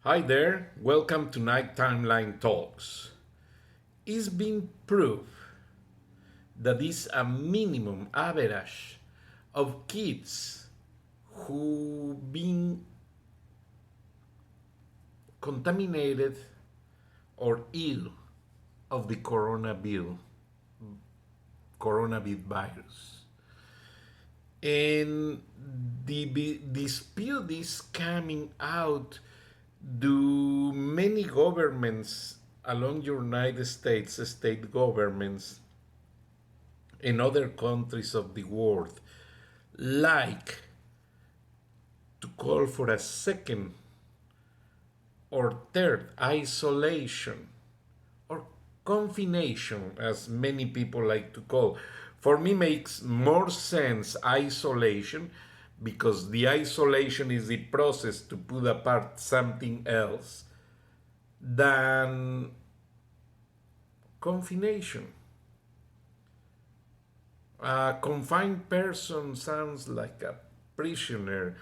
Hi there, welcome to Night Timeline Talks. It's been proved that is a minimum average of kids who been contaminated or ill of the coronavirus virus. And the dispute is coming out. Do many governments along United States, state governments, and other countries of the world like to call for a second or third isolation or confination, as many people like to call? For me, makes more sense isolation because the isolation is the process to put apart something else than confination. A confined person sounds like a prisoner,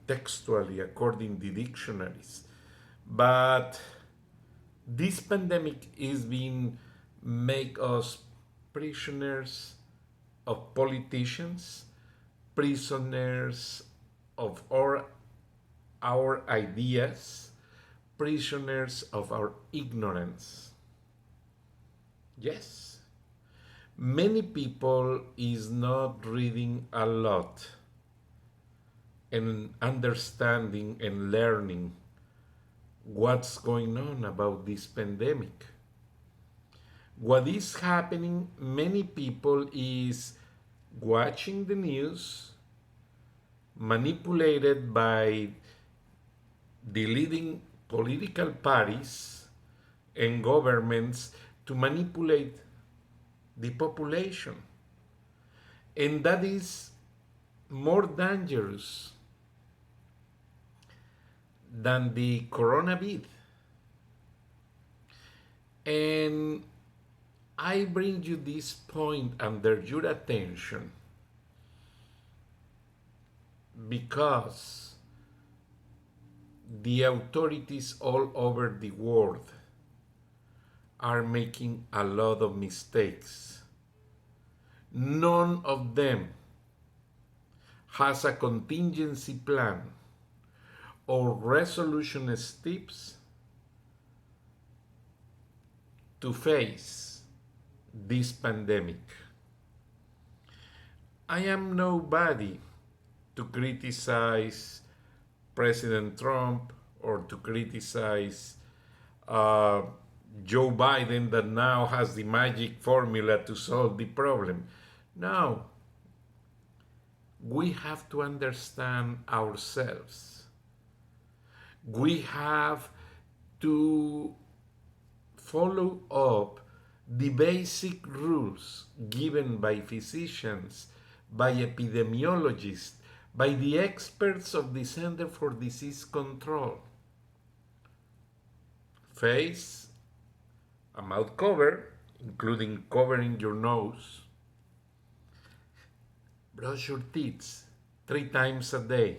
textually, according to dictionaries. But this pandemic is being make us prisoners of politicians, prisoners of our ideas, prisoners of our ignorance. Yes, many people is not reading a lot and understanding and learning what's going on about this pandemic. What is happening, many people is watching the news manipulated by the leading political parties and governments to manipulate the population. And that is more dangerous than the coronavirus. And I bring you this point under your attention because the authorities all over the world are making a lot of mistakes. None of them has a contingency plan or resolution steps to face this pandemic. I am nobody to criticize President Trump or to criticize uh, Joe Biden that now has the magic formula to solve the problem. No, we have to understand ourselves. We have to follow up the basic rules given by physicians, by epidemiologists, by the experts of the Center for Disease Control. Face a mouth cover, including covering your nose. Brush your teeth 3 times a day.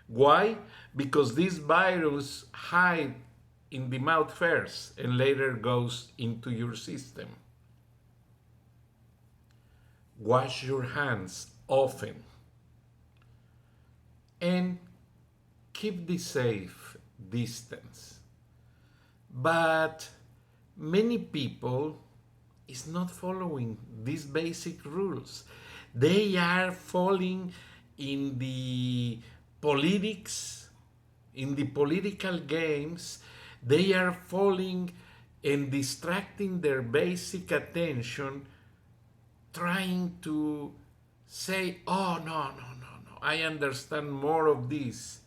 Why? Because this virus hides in the mouth first and later goes into your system. Wash your hands often and keep the safe distance. But many people is not following these basic rules. They are falling in the politics, in the political games. They are falling and distracting their basic attention, trying to say, oh, no, I understand more of this,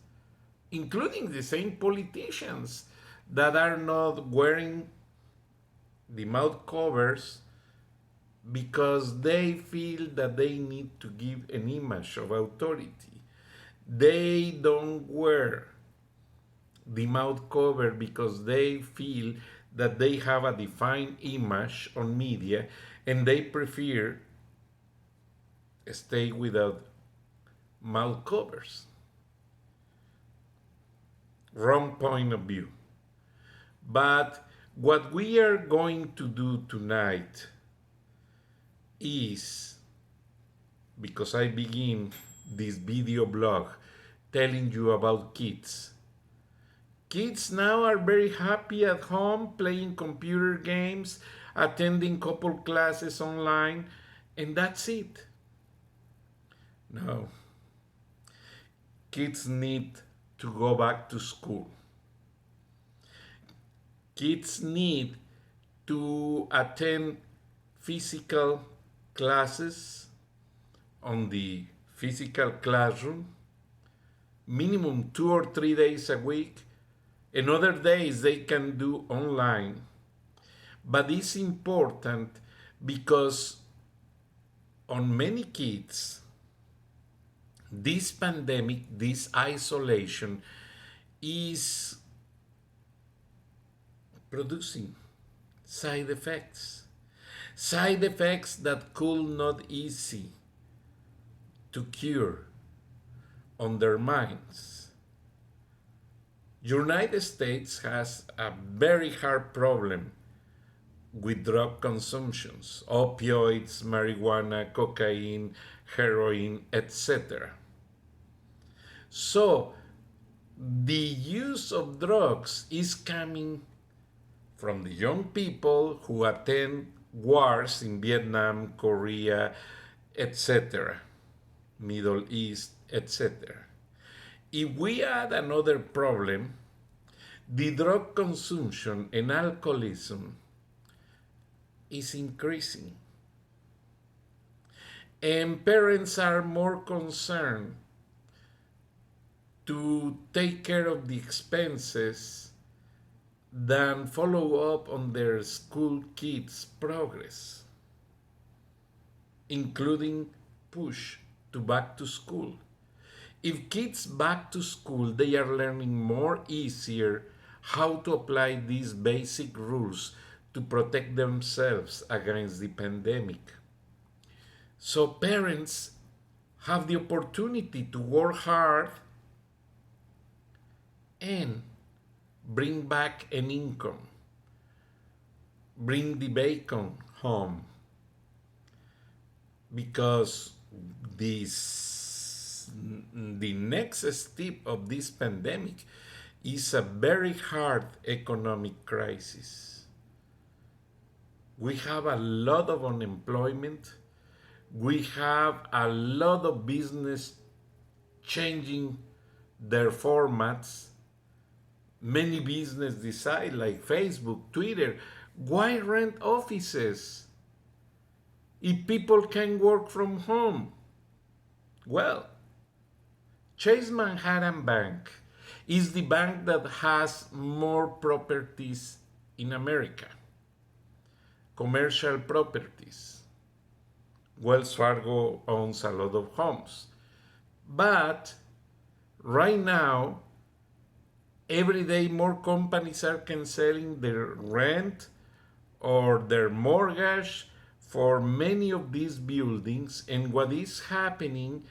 including the same politicians that are not wearing the mouth covers because they feel that they need to give an image of authority. They don't wear the mouth cover because they feel that they have a defined image on media and they prefer stay without mouth covers. wrong point of view. But what we are going to do tonight is, because I begin this video blog telling you about kids. Kids now are very happy at home playing computer games, attending couple classes online, and that's it. No, kids need to go back to school. Kids need to attend physical classes on the physical classroom, minimum 2 or 3 days a week, and other days they can do online. But it's important because on many kids, this pandemic, this isolation is producing side effects. Side effects that could not easy to cure on their minds. United States has a very hard problem with drug consumptions, opioids, marijuana, cocaine, heroin, etc. So the use of drugs is coming from the young people who attend wars in Vietnam, Korea, etc., Middle East, etc. If we add another problem, the drug consumption and alcoholism is increasing. And parents are more concerned to take care of the expenses than follow up on their school kids' progress, including push to back to school. If kids back to school, they are learning more easier how to apply these basic rules to protect themselves against the pandemic. So parents have the opportunity to work hard and bring back an income, bring the bacon home, because the next step of this pandemic is a very hard economic crisis. We have a lot of unemployment. We have a lot of business changing their formats. Many businesses decide, like Facebook, Twitter, why rent offices if people can work from home? Well, Chase Manhattan Bank is the bank that has more properties in America, commercial properties. Wells Fargo owns a lot of homes. But right now, every day more companies are canceling their rent or their mortgage for many of these buildings. And what is happening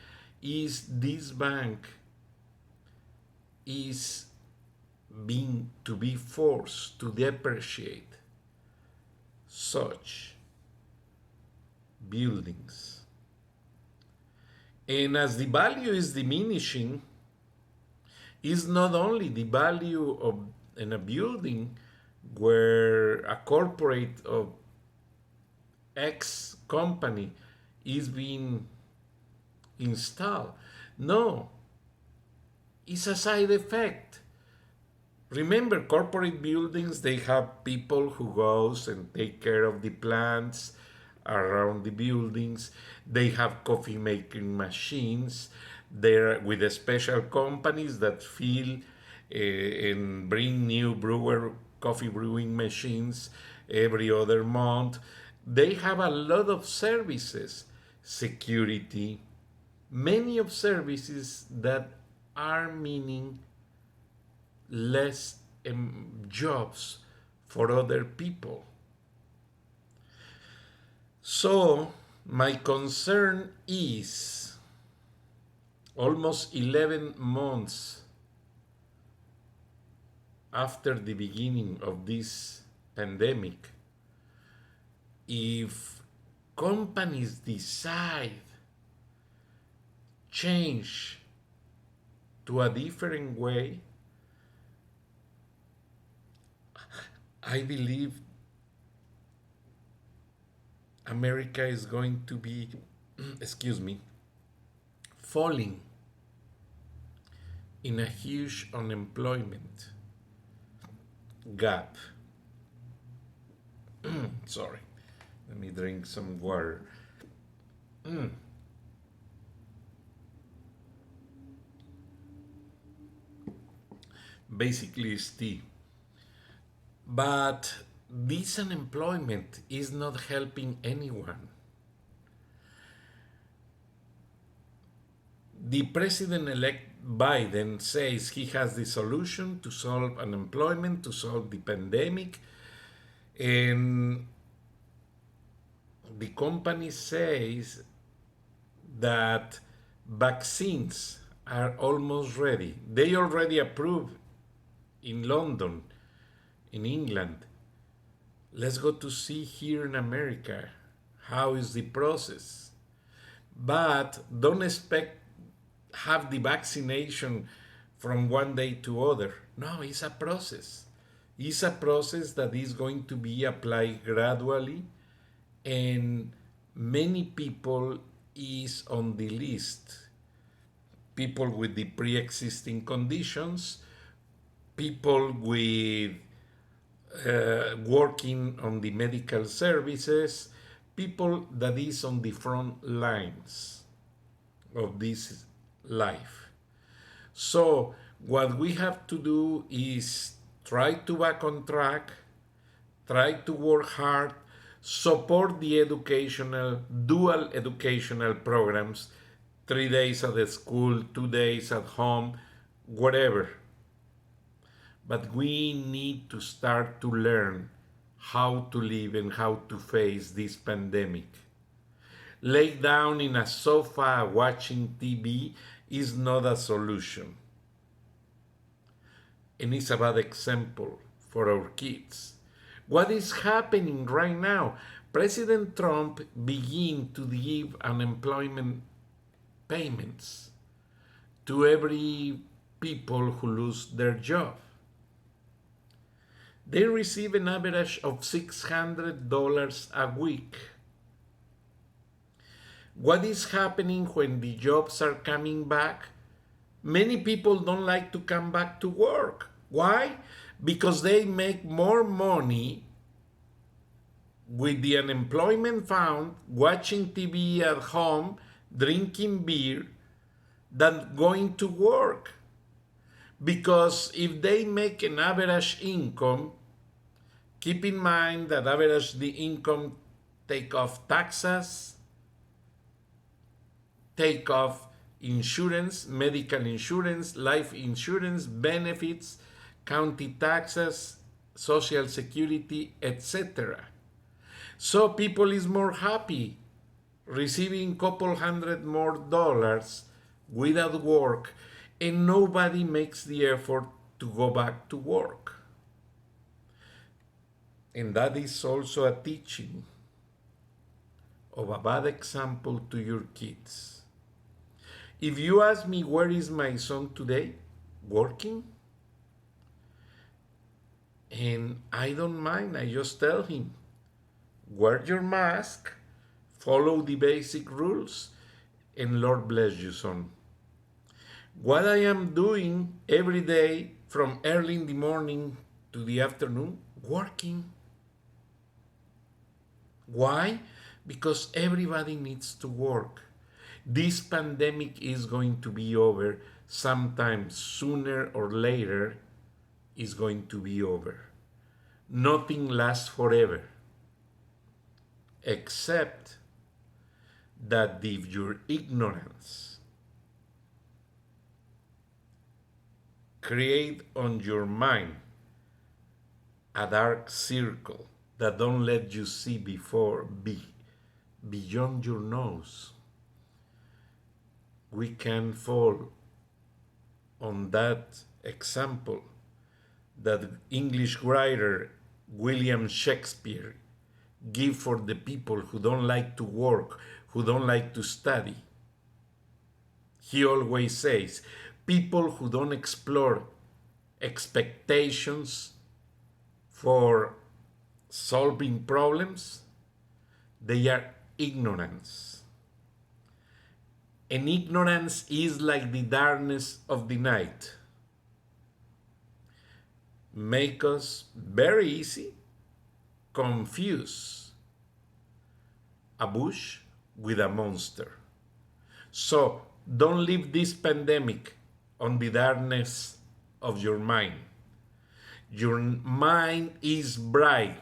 is this bank is being to be forced to depreciate such buildings. And as the value is diminishing, is not only the value of in a building where a corporate of X company is being installed. No, it's a side effect. Remember, corporate buildings, they have people who goes and take care of the plants around the buildings. They have coffee making machines. They're with the special companies that fill and bring new coffee brewing machines every other month. They have a lot of services, security, many of services that are meaning less jobs for other people. So my concern is almost 11 months after the beginning of this pandemic, if companies decide change to a different way, I believe America is going to be, excuse me, falling in a huge unemployment gap. Sorry, let me drink some water. Basically, it's tea. But this unemployment is not helping anyone. The president elect Biden says he has the solution to solve unemployment, to solve the pandemic, and the company says that vaccines are almost ready. They already approved in London, in England. Let's go to see here in America how is the process. But don't expect have the vaccination from one day to other. No, it's a process. It's a process that is going to be applied gradually, and many people is on the list. People with the pre-existing conditions, people with working on the medical services, people that is on the front lines of this life. So what we have to do is try to back on track, try to work hard, support the educational, dual educational programs, 3 days at the school, 2 days at home, whatever. But we need to start to learn how to live and how to face this pandemic. Lay down in a sofa watching TV is not a solution. And it's a bad example for our kids. What is happening right now? President Trump began to give unemployment payments to every people who lose their job. They receive an average of $600 a week. What is happening when the jobs are coming back? Many people don't like to come back to work. Why? Because they make more money with the unemployment fund, watching TV at home, drinking beer, than going to work. Because if they make an average income, keep in mind that average the income take off taxes, take off insurance, medical insurance, life insurance, benefits, county taxes, social security, etc. So people is more happy receiving couple hundred more dollars without work, and nobody makes the effort to go back to work. And that is also a teaching of a bad example to your kids. If you ask me where is my son today, working, and I don't mind, I just tell him, wear your mask, follow the basic rules, and Lord bless you, son. What I am doing every day from early in the morning to the afternoon, working. Why? Because everybody needs to work. This pandemic is going to be over sometime sooner or later. Is going to be over. Nothing lasts forever, except that if your ignorance create on your mind a dark circle that don't let you see beyond your nose, we can fall on that example that English writer William Shakespeare give for the people who don't like to work, who don't like to study. He always says, people who don't explore expectations for solving problems, they are ignorance. And ignorance is like the darkness of the night. Make us very easy confuse a bush with a monster. So don't leave this pandemic on the darkness of your mind. Your mind is bright.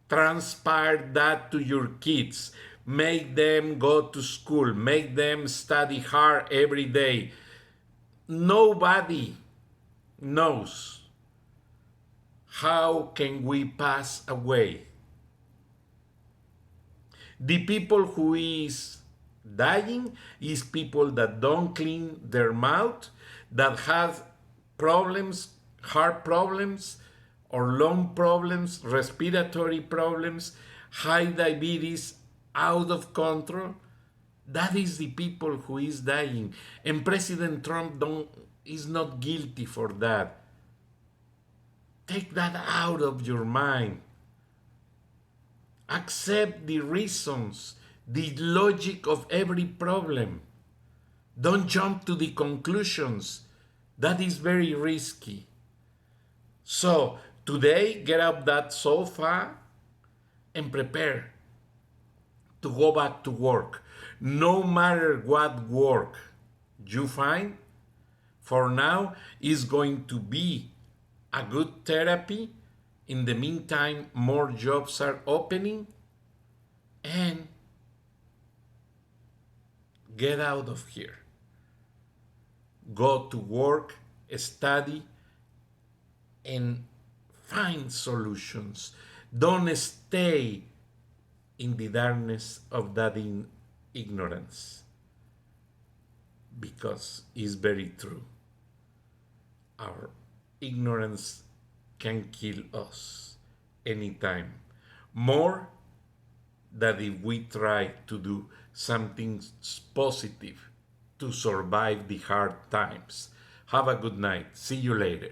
Transpire that to your kids. Make them go to school. Make them study hard every day. Nobody knows how can we pass away. The people who is dying is people that don't clean their mouth, that have problems, heart problems, or lung problems, respiratory problems, high diabetes out of control. That is the people who is dying. And President Trump is not guilty for that. Take that out of your mind. Accept the reasons, the logic of every problem. Don't jump to the conclusions. That is very risky. So today, get up that sofa and prepare to go back to work. No matter what work you find, for now, is going to be a good therapy. In the meantime, more jobs are opening, and get out of here. Go to work, study, and find solutions. Don't stay in the darkness of that ignorance, because it's very true. Our ignorance can kill us anytime, more than if we try to do something positive to survive the hard times. Have a good night. See you later.